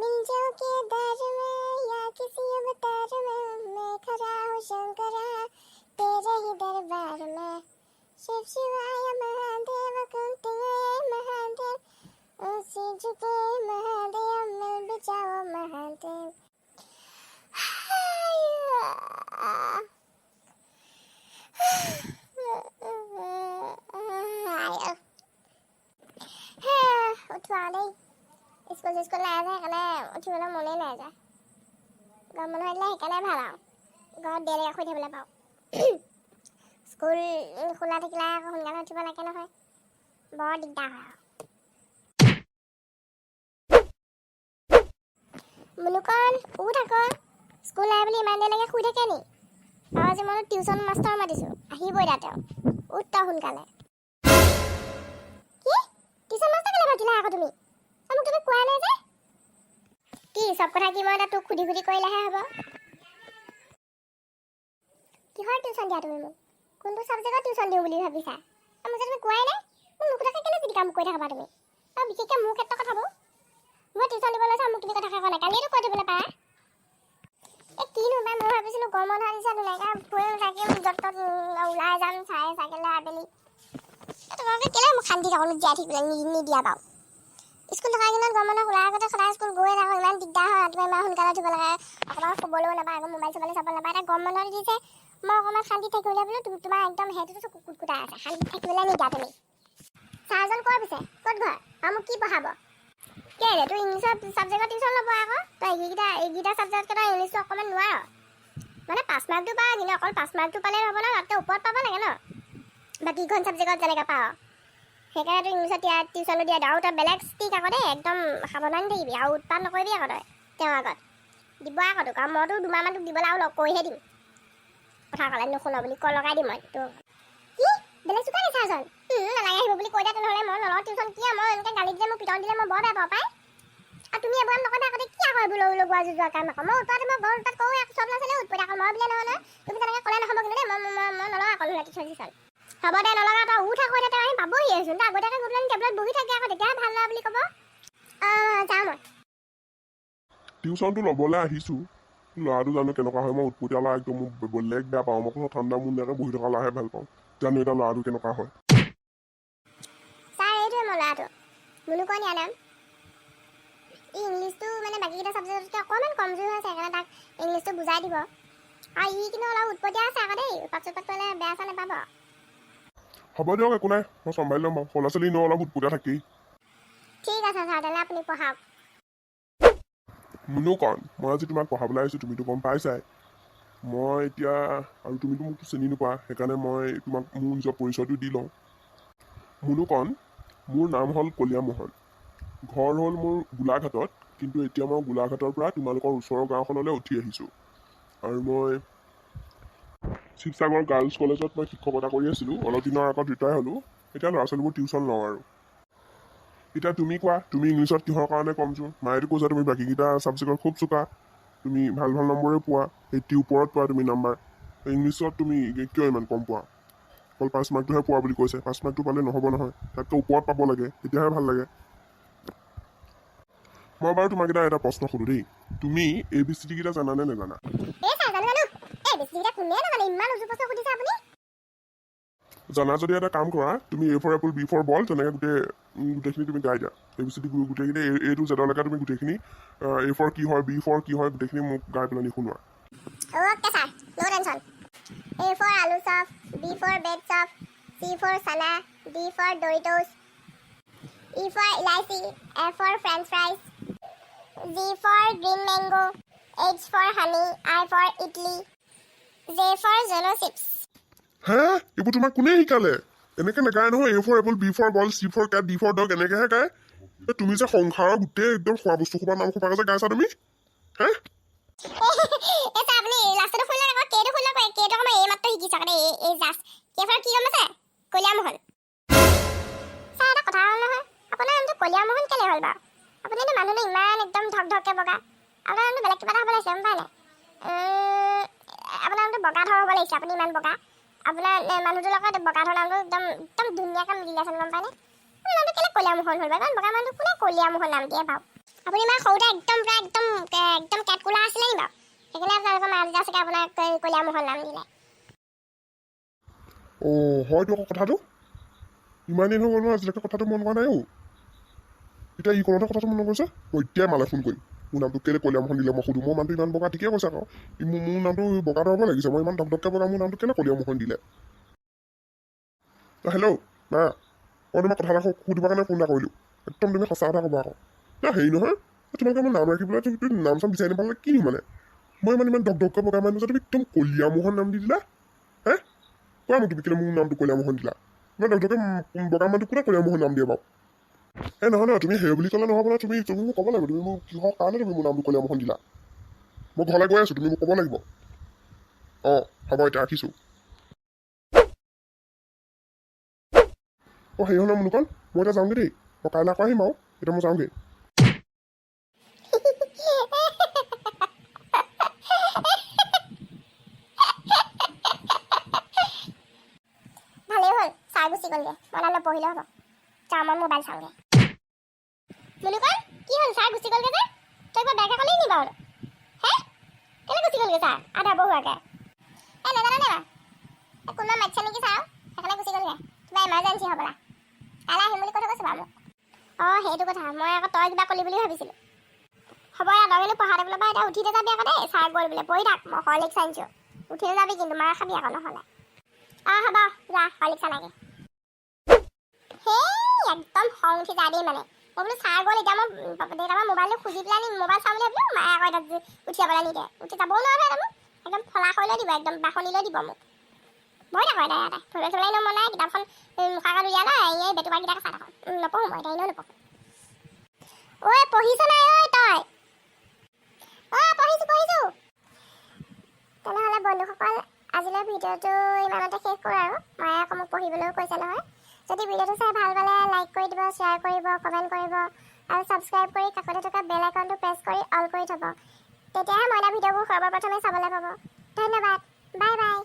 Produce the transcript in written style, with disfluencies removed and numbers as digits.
मिल जाओ के दर में या किसी अवतार में मैं खड़ा हूँ शंकरा तेरे ही दरबार में शिव शिवाय महादेव कुंते महादेव उसी झुके महादेव मिल बचाओ महादेव उठवा नहीं स्कूल নাই যায় সেইকাৰণে উঠিবলৈ মনেই নাই যায় গৰম বন্ধ দিলে সেইকাৰণে ভাল আৰু ঘৰত দেৰিলৈকে শুই থাকিবলৈ পাওঁ স্কুল খোলা থাকিলে আকৌ সোনকালে উঠিব লাগে নহয় বৰ দিগদাৰ হয় মুনুকণ উঠ আকৌ স্কুল নাই বুলি ইমান দেৰিলৈকে শুই থাকে নি আৰু আজি মই টিউচন মাষ্টাৰ মাতিছোঁ আহিবই তাতে উঠ তই সোনকালে কি টিউচন মাষ্টাৰ কেলৈ মাতিলা আকৌ তুমি মোক তুমি কোৱা নাই যে কি সব কথা কি মই তোক খুদি খুদি কৰিলেহে হ'ব কিহৰ টিউচন দিয়া তুমি মোক কোনটো সাবজেক্টৰ টিউচন দিওঁ বুলি ভাবিছা মোক যে তুমি কোৱাই নাই মোক নুসুধাকৈ কেলৈ যদি কাম কৰি থাকা তুমি আৰু বিশেষকৈ মোৰ ক্ষেত্ৰত কথাবোৰ মই টিউচন দিবলৈ চাওঁ মোক তুমি কথা কোৱা নাই কালিয়েতো কৈ দিবলৈ পাৰা কিনো মই ভাবিছিলোঁ গৰম বন্ধ দিছা ধুনীয়াকৈ ফুৰিম চাকিম য'ত ত'ত ওলাই যাম চাইকেলে আবেলি তোমালোকে কেলৈ মোক শান্তি অকণো জীয়াই থাকিবলৈ নিদিয়া বাৰু স্কুল থকা দিনত গৰম বন্ধ খোলাৰ আগতে সদায় স্কুল গৈ থাকোঁ ইমান দিগদাৰ হয় ৰাতিপুৱা ইমান সোনকালে উঠিব লাগে অকণমান শুবলৈও নাপায় আকৌ মোবাইল চোবাইল চাব নাপায় এতিয়া গৰম বন্ধ দিছে মই অকণমান শান্তি থাকিবলৈ বোলো তোমাৰ একদম সেইটোতো কুটকুটাই আছে শান্তি থাকিবলৈ নিদিয়া তুমি ছাৰজন ক'ৰ পিছে ক'ত ঘৰ আৰু মোক কি পঢ়াব কেলে তোৰ ইংলিছৰ ছাবজেক্টৰ টিউচন ল'ব আকৌ তই এইকেইটা ছাবজেক্টত তই ইংলিছটো অকণমান নোৱাৰ মানে 5 মাৰ্কটো পাওঁ কিন্তু অকল 5 মাৰ্কটো পালেই হ'ব ন তাতকৈ ওপৰত পাব লাগে ন বাকীখন ছাবজেক্টত যেনেকৈ পাওঁ সেইকাৰণে তই ইংলিছত টিউচনো দিয়া আৰু তই বেলেগ ষ্টিক আকৌ দেই একদম সাৱধান থাকিবি আৰু উৎপাত নকৰিবি আকৌ তই তেওঁৰ আগত দিব আকৌ তোক আৰু মইতো দুমাহমান তোক দিবলৈ আৰু কৈহে দিম কথা ক'লে নুশুন বুলি কল লগাই দিম মই তোক কি বেলেগ চোকা নি ছাৰজন নালাগে আহিব বুলি কৈ দিয়া তেনেহ'লে মই নলওঁ টিউচন কি মই এনেকৈ গালি দিলে মোক পিটন দিলে মই বৰ বেয়া পাওঁ পাই আৰু তুমি এইবোৰ নকৰিবা আগতে কি আকৌ এইবোৰ লগোৱা যোৱা কাম আকৌ মই উৎপাত মই বৰ উৎপাত কৰোঁ চব ল'ৰা ছোৱালীয়ে উৎপাত আকৌ মই বোলে নহয় তুমি তেনেকৈ ক'লে নহ'ব কিন্তু দেই মই নলওঁ আকৌ নহ'লে টিউচন চিউচন হ'ব দে নলগা তই উঠ আকৌ এতিয়া আহি পাবহি আহিছোন তই আগতীয়াকৈ গৈ পেলাই টেবুলত বহি থাকে আকৌ তেতিয়াহে ভাল লগা বুলি ক'ব যাওঁ মই টিউচনটো ল'বলৈ আহিছোঁ ল'ৰাটো জানো কেনেকুৱা হয় মই উৎপতীয়া ল'ৰা একদম মোক বেলেগ বেয়া পাওঁ মই কোনো ঠাণ্ডা মুণ্ডাকৈ বহি থকা ল'ৰাহে ভাল পাওঁ জানো এতিয়া ল'ৰাটো কেনেকুৱা হয় ছাৰ এইটোৱে মই ল'ৰাটো মুনুকণ ইয়াৰ নাম ইংলিছটো মানে বাকীকেইটা ছাবজেক্টতকৈ অকণমান কমজোৰ হৈছে সেইকাৰণে তাক ইংলিছটো বুজাই দিব আৰু কিন্তু অলপ উৎপতীয়া আছে আকৌ দেই উৎপাত চুৎপাত কৰিলে বেয়া চেয়া নাপাব হ'ব দিয়ক একো নাই মই চম্ভালি ল'ম বাৰু সৰু ল'ৰা ছোৱালী এনেও অলপ উৎপতীয়া থাকেই ঠিক আছে ছাৰ তেনে আপুনি পঢ়াওক মুনুকণ মই আজি তোমাক পঢ়াবলৈ আহিছোঁ তুমিতো গম পাইছাই মই এতিয়া আৰু তুমিতো মোকতো চিনি নোপোৱা সেইকাৰণে মই তোমাক মোৰ নিজৰ পৰিচয়টো দি লওঁ মুনুকণ মোৰ নাম হ'ল কলীয়া মোহন ঘৰ হ'ল মোৰ গোলাঘাটত কিন্তু এতিয়া মই গোলাঘাটৰ পৰা তোমালোকৰ ওচৰৰ গাঁওখনলৈ উঠি আহিছোঁ আৰু মই শিৱসাগৰ গাৰ্লছ কলেজত মই শিক্ষকতা কৰি আছিলোঁ অলপ দিনৰ আগত ৰিটায়াৰ হ'লোঁ এতিয়া ল'ৰা ছোৱালীবোৰ টিউচন লওঁ আৰু এতিয়া তুমি কোৱা তুমি ইংলিছত কিহৰ কাৰণে কমজোৰ মায়েতো কৈছা তুমি বাকীকেইটা ছাবজেক্টত খুব চোকা তুমি ভাল নম্বৰে পোৱা 80 ওপৰত পোৱা তুমি নাম্বাৰ ইংলিছত তুমি কিয় ইমান কম পোৱা অকল 5 মাৰ্কটোহে পোৱা বুলি কৈছে 5 মাৰ্কটো পালে নহ'ব নহয় তাতকৈ ওপৰত পাব লাগে তেতিয়াহে ভাল লাগে মই বাৰু তোমাক এটা প্ৰশ্ন সোধোঁ দেই তুমি ABCD কেইটা জানানে নাজানা জানা যদি এটা কাম কৰা তুমি A for apple B for ball তেনেকৈ গোটেইখিনি তুমি গাই দিয়া ABCD গোটেইখিনি A to Z লৈকে তুমি গোটেইখিনি A for কি হয় B for কি হয় গোটেইখিনি মোক গাই পেলাই শুনোৱা Okay, sir. No tension. A for aloo chop, B for bed chop, C for chana, D for Doritos, E for elaichi, F for French fries, G for green mango, H for honey, I for idli, J for Jolo chips. হে এইবোৰ তোমাক কোনে শিকালে এনেকৈ নেগায় নহয় A for apple B for ball C for cat D for dog এনেকৈহে গায় তুমি যে সংসাৰৰ গোটেই একদম খোৱা বস্তু সোপা নাম সোপাকে যে গাইছা তুমি হে এটা আপনি লাষ্টটো খুলি লওক কেটো খুলি লওক কেটো মই এই মাত্ৰ শিকিছ আকৌ এই জাষ্ট কে ফৰ কি গম আছে কলিয়া মোহন ছাৰ এটা কথা হ'ল নহয় আপোনাৰ নামটো কলিয়া মোহন কেলে হ'ল বাৰু আপুনিতো মানুহটো ইমান একদম ধক ধককৈ বগা আপোনাৰ নামটো বেলেগ কিবা এটা হ'ব লাগিছে গম পায় নাই আপোনাৰ নামটো বগা ধৰ হ'ব লাগিছে আপুনি ইমান বগা আপোনাৰ মানুহটোৰ লগত বগা ধৰ নামটো একদম ধুনীয়াকৈ মিলি আছে গম পায়নে নামটো কেলে কলিয়া মোহন হ'ল বাৰু কাৰণ বগা মানুহটো কোনে কলিয়া মোহন নাম দিয়ে বাৰু আপুনি মানে সৰুতে একদম পুৰা একদম কেটকুলা আছিলে নি বাৰু? সেইকাৰণে আপোনালোকৰ মা দেউতা চাগে আপোনাক কলীয়া মোহন নাম দিলে। হয়তো আকৌ কথাটো ইমান দিন হৈ গ'ল নহয়, আজিলৈকে কথাটো মন কৰা নাই এতিয়া ই কৰোঁতে কথাটো মন কৰিছে। মই এতিয়াই মালে ফোন কৰিম, মোৰ নামটো কেলৈ কলীয়া মোহন দিলে মই সুধো। মোৰ মানুহটো ইমান বগা, ঠিকেই কৈছে আকৌ, মোৰ নামটো বগাটো হ'ব লাগিছে। মই ইমান ধকধককৈ বগা, মোৰ নামটো কেলৈ কলীয়া মোহন দিলে? হেল্ল' মা, মই তোমাক কথা এটা সুধিবৰ কাৰণে ফোন এটা কৰিলোঁ। একদম তুমি সঁচা কথা ক'বা আকৌ। হেৰি নহয়, তোমালোকে মোৰ নাম ৰাখিবলৈ তুমি নাম চাম বিচাৰি নাপালে কি মানে? মই ইমান ধকধককৈ বগা মানুহ যে তুমি একদম কলীয়া মোহন নাম দি দিলা। কোৱা মোক তুমি কেলৈ মোৰ নামটো কলীয়া মোহন দিলা? ইমান ধকধককৈ বগা মানুহটো কোনে কলীয়া মোহন নাম দিয়ে বাৰু? নহয়, তুমি সেই বুলি ক'লে নহ'ব নহয়। তুমি মোক ক'ব লাগিব, তুমি মোক কিহৰ কাৰণে তুমি মোৰ নামটো কলীয়া মোহন দিলা। মই ঘৰলৈ গৈ আছোঁ, তুমি মোক ক'ব লাগিব। হ'ব এতিয়া ৰাখিছোঁ। হেৰি হ'ল মুনুকণ, মই এতিয়া যাওঁগৈ দেই। মই কাইলৈ আকৌ আহিম আৰু এতিয়া মই যাওঁগৈ। ভালেই হ'ল, চাই গুচি গ'লগৈ। মই নপঢ়িলে হ'ব, যাওঁ মই মোবাইল চাওঁগৈ। মুনুকণ, কি হ'ল? চাই গুচি গ'লগৈ যে? তই কিবা বেয়াকৈ ক'লি নি বাৰু? কেলৈ গুচি গ'লগৈ ছাৰ আধা পঢ়ুৱাকৈ? নাজানো দেই, কোনোবা মাতিছে নেকি ছাৰ, সেইকাৰণে গুচি গ'লগৈ। কিবা এমাৰ্জেঞ্চি হ'বলা, কাইলৈ আহিম বুলি কৈ থৈ গৈছে বাৰু মোক। সেইটো কথা, মই আকৌ তই কিবা ক'লি বুলি ভাবিছিলোঁ। হ'ব তই কিন্তু পঢ়া টেবুলৰ পৰা এতিয়া উঠি নাযাবি আকৌ দেই। ছাৰ গ'ল বোলে, পঢ়ি থাক। মই হৰলিক্স আনিছোঁ, উঠি নাযাবি কিন্তু, মাৰ খাবি আকৌ নহ'লে। হ'ব যা, হৰলিক্স আনাগৈ। একদম খং উঠি যায় দেই মানে। মই বোলো ছাৰ গ'ল, এতিয়া মই দেউতাৰ মোবাইলটো খুজি পেলাই মোবাইল চাম বুলি ভাবিলোঁ। মায়ে আকৌ এতিয়া উঠিয়াবলৈ নিদিয়ে, উঠি যাবও নোৱাৰে নহয় মোক। একদম ফলা কৰি লৈ দিব, একদম বাখনি লৈ দিব মোক। ভয় থাকোঁ এতিয়া ইয়াতে থবলৈ থবলৈ এনেও মন নাই। কিতাপখন মুখৰ আগত উলিয়াই নাই, এই বেটুপাকেইটাকে চাই থাকোঁ। নপঢ়োঁ মই এতিয়া, এনেও নপঢ়োঁ। পঢ়িছ নাই তই? পঢ়িছোঁ। তেনেহ'লে বন্ধুসকল, আজিলৈ ভিডিঅ'টো ইমানতে শেষ কৰোঁ আৰু। মায়ে আকৌ মোক পঢ়িবলৈও কৈছে নহয়। যদি ভিডিঅ'টো চাই ভাল পালে লাইক কৰি দিব, শ্বেয়াৰ কৰিব, কমেণ্ট কৰিব আৰু ছাবস্ক্ৰাইব কৰি কাষতে থকা বেল আইকনটো প্ৰেছ কৰি অল কৰি থ'ব। তেতিয়াহে মইনা ভিডিঅ'বোৰ সৰ্বপ্ৰথমে চাবলৈ পাব। ধন্যবাদ, বাই বাই।